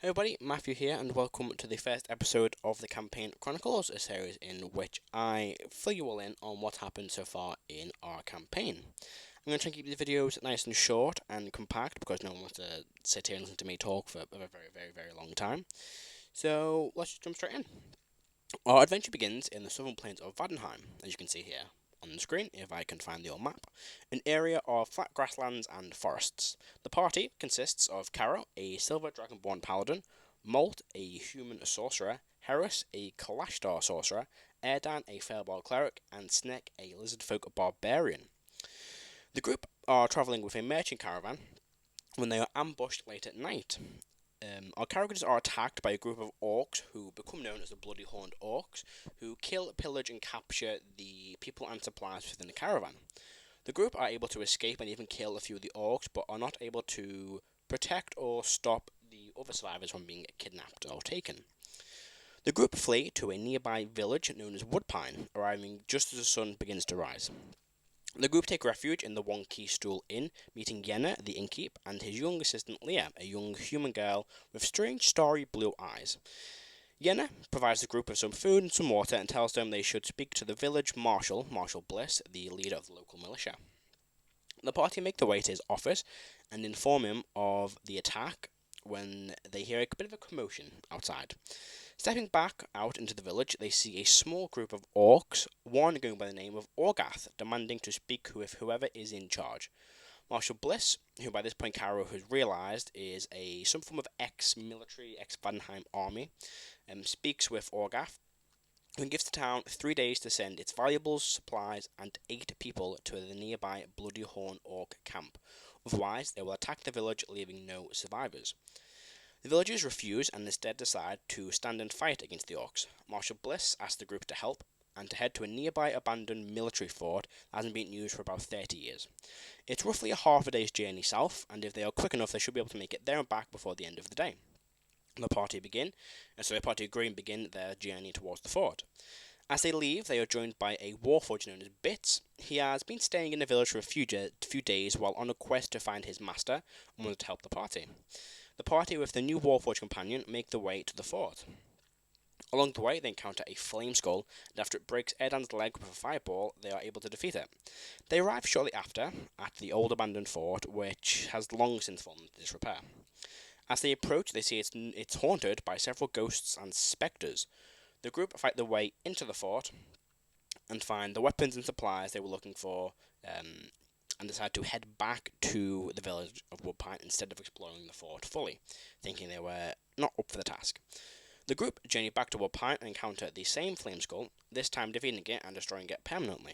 Hey everybody, Matthew here, and welcome to the first episode of the Campaign Chronicles, a series in which I fill you all in on what happened so far in our campaign. I'm going to try and keep the videos nice and short and compact because no one wants to sit here and listen to me talk for a very long time. So let's just jump straight in. Our adventure begins in the southern plains of Vaddenheim, as you can see here on the screen, if I can find the old map, an area of flat grasslands and forests. The party consists of Caro, a silver dragonborn paladin, Molt, a human sorcerer, Harris, a Kalashtar sorcerer, Erdan, a Fairball cleric, and Snek, a lizardfolk barbarian. The group are travelling with a merchant caravan when they are ambushed late at night. Our characters are attacked by a group of orcs who become known as the Bloody Horned Orcs, who kill, pillage, and capture the people and supplies within the caravan. The group are able to escape and even kill a few of the orcs, but are not able to protect or stop the other survivors from being kidnapped or taken. The group flee to a nearby village known as Woodpine, arriving just as the sun begins to rise. The group take refuge in the One Key Stool Inn, meeting Yenna, the innkeep, and his young assistant Leah, a young human girl with strange starry blue eyes. Yenna provides the group with some food and some water and tells them they should speak to the village marshal, Marshal Bliss, the leader of the local militia. The party make their way to his office and inform him of the attack when they hear a bit of a commotion outside. Stepping back out into the village, they see a small group of orcs, one going by the name of Orgath, demanding to speak with whoever is in charge. Marshal Bliss, who by this point Caro has realised is some form of ex-military, ex-Vanheim army, speaks with Orgath, who gives the town 3 days to send its valuables, supplies, and 8 people to the nearby Bloody Horn Orc camp. Otherwise, they will attack the village, leaving no survivors. The villagers refuse and instead decide to stand and fight against the orcs. Marshal Bliss asks the group to help and to head to a nearby abandoned military fort that hasn't been used for about 30 years. It's roughly a half a day's journey south, and if they are quick enough, they should be able to make it there and back before the end of the day. The party agree and begin their journey towards the fort. As they leave, they are joined by a warforged known as Bits. He has been staying in the village for a few days while on a quest to find his master and wanted to help the party. The party, with the new Warforged companion, make their way to the fort. Along the way, they encounter a flame skull, and after it breaks Erdan's leg with a fireball, they are able to defeat it. They arrive shortly after at the old abandoned fort, which has long since fallen into disrepair. As they approach, they see it's haunted by several ghosts and spectres. The group fight their way into the fort and find the weapons and supplies they were looking for, and decide to head back to the village of Woodpine instead of exploring the fort fully, thinking they were not up for the task. The group journey back to Woodpine and encounter the same flame skull, this time defeating it and destroying it permanently.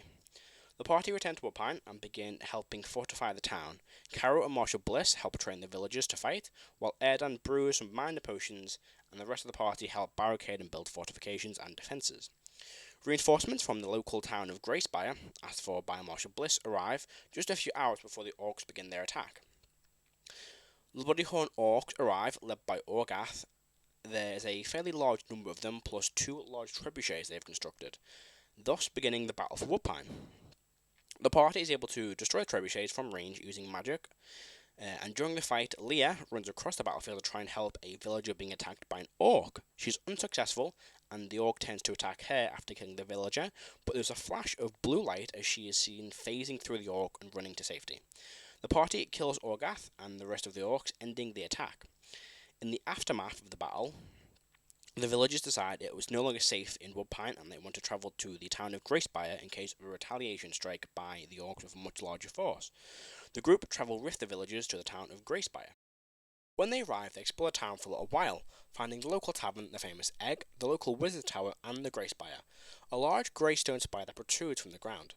The party return to Woodpine and begin helping fortify the town. Caro and Marshal Bliss help train the villagers to fight, while Erdan brews some minor potions, and the rest of the party help barricade and build fortifications and defences. Reinforcements from the local town of Greyspire, asked for by Marshal Bliss, arrive just a few hours before the orcs begin their attack. The Bloody Horn orcs arrive, led by Orgath. There's a fairly large number of them, plus 2 large trebuchets they've constructed, thus beginning the battle for Woodpine. The party is able to destroy trebuchets from range using magic, and during the fight, Leah runs across the battlefield to try and help a villager being attacked by an orc. She's unsuccessful, and the orc tends to attack her after killing the villager, but there's a flash of blue light as she is seen phasing through the orc and running to safety. The party kills Orgath and the rest of the orcs, ending the attack. In the aftermath of the battle, the villagers decide it was no longer safe in Woodpine and they want to travel to the town of Greyspire in case of a retaliation strike by the orcs with a much larger force. The group travel with the villagers to the town of Greyspire. When they arrive, they explore the town for a little while, finding the local tavern, the famous Egg, the local wizard tower, and the Grey Spire, a large grey stone spire that protrudes from the ground.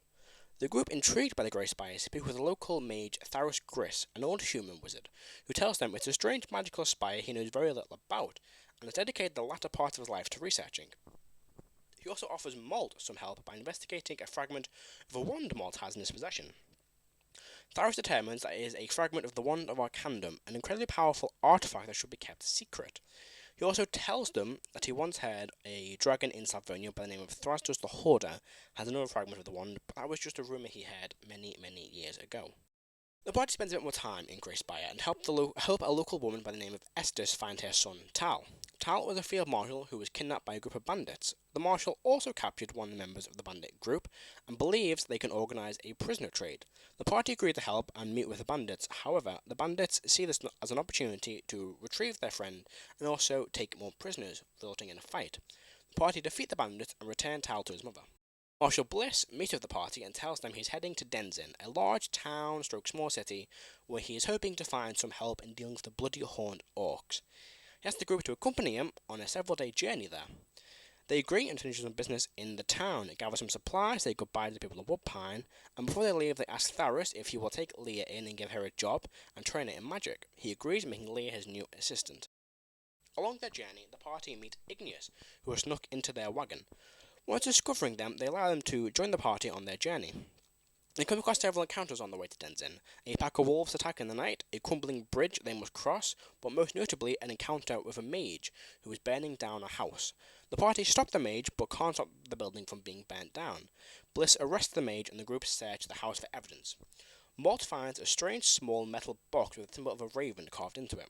The group, intrigued by the Grey Spire, speak with the local mage Tharos Gris, an old human wizard, who tells them it's a strange magical spire he knows very little about, and has dedicated the latter part of his life to researching. He also offers Molt some help by investigating a fragment of a wand Molt has in his possession. Tharos determines that it is a fragment of the Wand of Arcandum, an incredibly powerful artifact that should be kept secret. He also tells them that he once heard a dragon in Salvonia by the name of Thrastus the Hoarder has another fragment of the wand, but that was just a rumour he heard many years ago. The party spends a bit more time in Grey Spire and help a local woman by the name of Estes find her son, Tal. Tal was a field marshal who was kidnapped by a group of bandits. The marshal also captured one of the members of the bandit group and believes they can organise a prisoner trade. The party agreed to help and meet with the bandits. However, the bandits see this as an opportunity to retrieve their friend and also take more prisoners, resulting in a fight. The party defeat the bandits and return Tal to his mother. Marshal Bliss meets with the party and tells them he's heading to Denzin, a large town/small city, where he is hoping to find some help in dealing with the bloody horned orcs. He asks the group to accompany him on a several-day journey there. They agree and finish some business in the town, gather some supplies, say goodbye to the people of Woodpine, and before they leave they ask Tharis if he will take Leah in and give her a job and train her in magic. He agrees, making Leah his new assistant. Along their journey, the party meet Igneous, who has snuck into their wagon. Once discovering them, they allow them to join the party on their journey. They come across several encounters on the way to Denzin. A pack of wolves attack in the night, a crumbling bridge they must cross, but most notably an encounter with a mage who is burning down a house. The party stop the mage, but can't stop the building from being burnt down. Bliss arrests the mage and the group search the house for evidence. Mort finds a strange small metal box with a symbol of a raven carved into it.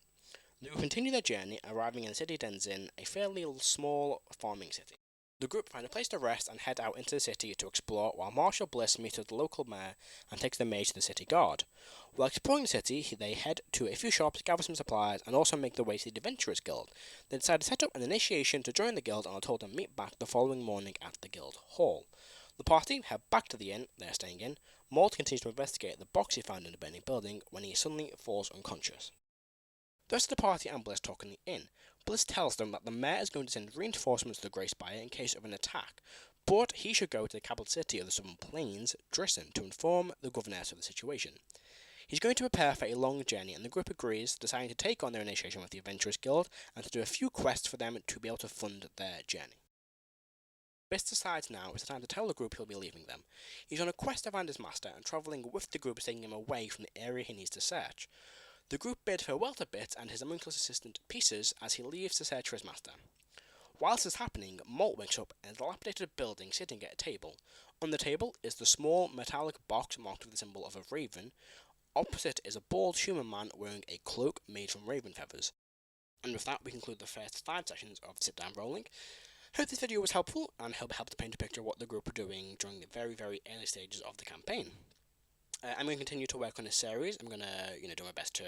They will continue their journey, arriving in the city Denzin, a fairly small farming city. The group find a place to rest and head out into the city to explore, while Marshal Bliss meets with the local mayor and takes the mage to the city guard. While exploring the city, they head to a few shops, gather some supplies, and also make their way to the Adventurers Guild. They decide to set up an initiation to join the guild and are told to meet back the following morning at the guild hall. The party head back to the inn they're staying in. Malt continues to investigate the box he found in the burning building when he suddenly falls unconscious. The rest of the party and Bliss talk in the inn. Bliss tells them that the mayor is going to send reinforcements to the Grey Spire in case of an attack, but he should go to the capital city of the Southern Plains, Drisson, to inform the governors of the situation. He's going to prepare for a long journey, and the group agrees, deciding to take on their initiation with the Adventurers Guild and to do a few quests for them to be able to fund their journey. Bliss decides now is the time to tell the group he'll be leaving them. He's on a quest to find his master, and travelling with the group is taking him away from the area he needs to search. The group bid farewell to Bit and his homunculus assistant Pieces as he leaves to search for his master. Whilst this is happening, Malt wakes up in a dilapidated building sitting at a table. On the table is the small metallic box marked with the symbol of a raven. Opposite is a bald human man wearing a cloak made from raven feathers. And with that, we conclude the first 5 sessions of Sit Down Rolling. Hope this video was helpful and hope it helped to paint a picture of what the group were doing during the very, very early stages of the campaign. I'm going to continue to work on this series. I'm going to, do my best to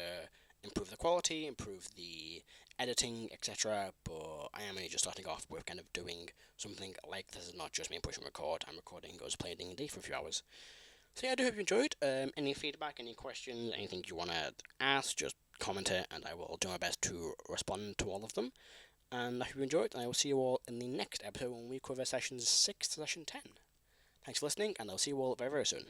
improve the quality, improve the editing, etc. But I am only just starting off with kind of doing something like this is not just me pushing record. I'm recording us playing D&D for a few hours. So yeah, I do hope you enjoyed. Any feedback, any questions, anything you want to ask, just comment it, and I will do my best to respond to all of them. And I hope you enjoyed, and I will see you all in the next episode when we cover sessions 6 to session 10. Thanks for listening, and I'll see you all very, very soon.